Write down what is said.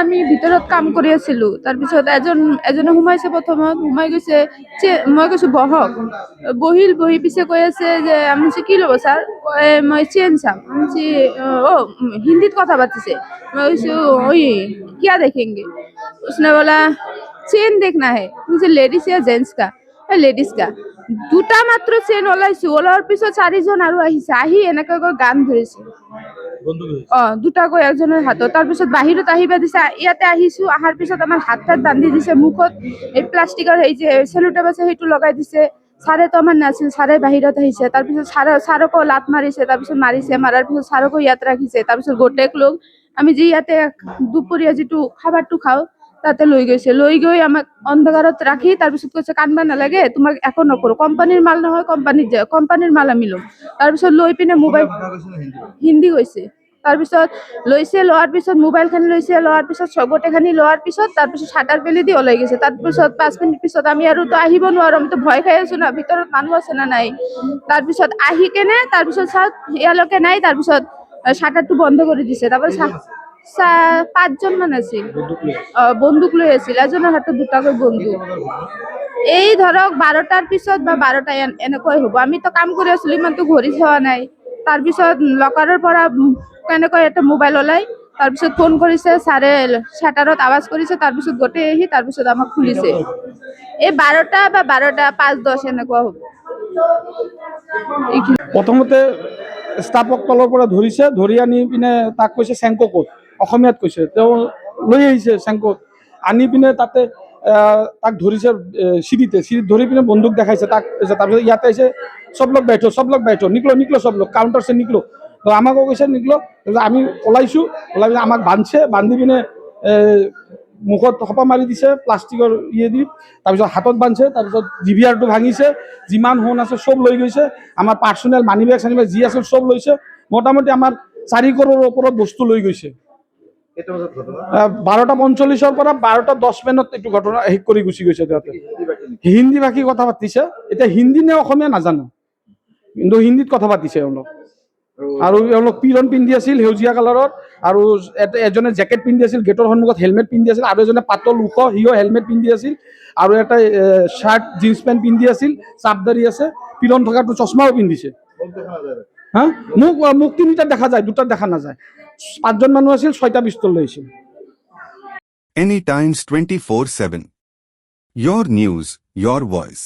আমি ভিতৰত কাম কৰি আছিলো, তাৰপিছত এজনে সোমাইছে, প্ৰথমত সোমাই গৈছে, মই কৈছো বহক, বহি পিছে কৈ আছে যে আমি কি ল'ব ছাৰ, মই চেন চাম, হিন্দীত কথা পাতিছে। मैं उसको वही क्या देखेंगे, उसने बोला चेन देखना है, मुझे लेडीज या जेंट्स का, लेडीज का। দুটা মাত্ৰ চেইন ওলাইছো, ওলোৱাৰ পিছত 4জন আৰু আহিছে, আহি এনেকৈ গান ধৰিছে, দুটাকৈ একজনৰ হাতত। তাৰপিছত বাহিৰত আহিব দিছে, ইয়াতে আহিছো, অহাৰ পিছত আমাৰ হাত তাত বান্ধি দিছে, মুখত এই প্লাষ্টিকৰ এই যে চেলোটেপ আছে সেইটো লগাই দিছে। ছাৰেতো আমাৰ নাছিল, ছাৰে বাহিৰত আহিছে, তাৰপিছত ছাৰকো লাত মাৰিছে, তাৰপিছত মাৰিছে, মাৰাৰ পিছত ছাৰকো ইয়াত ৰাখিছে। তাৰপিছত গোটেই লোক আমি যি ইয়াতে দুপৰীয়া যিটো খাবাৰটো খাওঁ তাতে লৈ গৈছে, লৈ গৈ আমাক অন্ধকাৰত ৰাখি তাৰপিছত কৈছে কান্দবা নালাগে, তোমাক একো নকৰো, কোম্পানীৰ মাল নহয়, কোম্পানীৰ মাল আমি ল'ম। তাৰপিছত লৈ পিনে মোবাইল, হিন্দী কৈছে। তাৰপিছত লৈছে, লোৱাৰ পিছত মোবাইলখিনি লৈছে, লোৱাৰ পিছত গোটেইখিনি লোৱাৰ পিছত তাৰপিছত চাটাৰ পেলি দি ওলাই গৈছে। তাৰপিছত 5 মিনিট পিছত আমি আৰু তো আহিব নোৱাৰো, আমিতো ভয় খাই আছো না, ভিতৰত মানুহ আছে না নাই। তাৰপিছত আহি কেনে তাৰপিছত চাওক ইয়ালৈকে নাই, তাৰপিছত শাটাৰটো বন্ধ কৰি দিছে। তাৰপৰা 5জন মান আছিল, বন্দুক লৈ আছিল, এজনৰ হাতত দুটাকৈ বন্দুক। এই ধৰক 12টাৰ পিছত বা 12টা এনেকৈ হ'ব, আমিতো কাম কৰি আছিলো, ইমানতো ঘড়ী চোৱা নাই। তাৰপিছত লকাৰৰ পৰা কেনেকৈ এটা মোবাইল ওলাই, তাৰপিছত ফোন কৰিছে ছাৰে, শাটাৰত আৱাজ কৰিছে, তাৰপিছত গোটেই আহি তাৰপিছত আমাক খুলিছে। এই 12টা বা 12টা 5-10 এনেকুৱা হ'ব। প্ৰথমতে ষ্টাফক তলৰ পৰা ধৰিছে, ধৰি আনি পিনে তাক কৈছে চেংক ক'ত, অসমীয়াত কৈছে, তেওঁ লৈ আহিছে চেংকত, আনি পিনে তাতে তাক ধৰিছে চিৰিত ধৰি পিনে বন্দুক দেখাইছে তাক। তাৰপিছত ইয়াতে আহিছে, সব লোক बैठो, নিকলো সব লোক, কাউণ্টাৰ সে নিকলো। তো আমাকো কৈছে নিকলো, আমি ওলাইছোঁ, ওলাই পিনে আমাক বান্ধি পিনে মুখত সোপা মাৰি দিছে প্লাষ্টিকৰ দি, তাৰপিছত হাতত বান্ধছে, তাৰপিছত জিভিয়াৰটো ভাঙিছে, যিমান সোণ আছে চব লৈ গৈছে, আমাৰ পাৰ্চনেল মানি বেগ চানি বেগ যি আছিল চব লৈছে। মোটামুটি আমাৰ 4 কৰোৰৰ ওপৰত বস্তু লৈ গৈছে। 12:45 পৰা 12:10 এইটো ঘটনা শেষ কৰি গুচি গৈছে। তাতে হিন্দী ভাষী কথা পাতিছে, এতিয়া হিন্দী নে অসমীয়া নাজানো, কিন্তু হিন্দীত কথা পাতিছে এওঁলোক। আৰু এওঁলোক পিৰন পিন্ধি আছিল সেউজীয়া কালাৰৰ, আৰু এজনে জেকেট পিন্ধি আছিল, গেটৰ সন্মুখত হেলমেট পিন্ধি আছিল, আৰু এজনে পাতল ওখ, সিও হেলমেট পিন্ধি আছিল, আৰু এটা শাৰ্ট জিন্স পেণ্ট পিন্ধি আছিল, চাপদাৰি আছে, পিৰন থকাটো চশমাও পিন্ধিছে। হা, মোক 3টাত দেখা যায়, 2টাত দেখা নাযায়। 5জন মানুহ আছিল, 6টা পিস্তল লৈছিল। Any Times 24/7. Your news, your voice.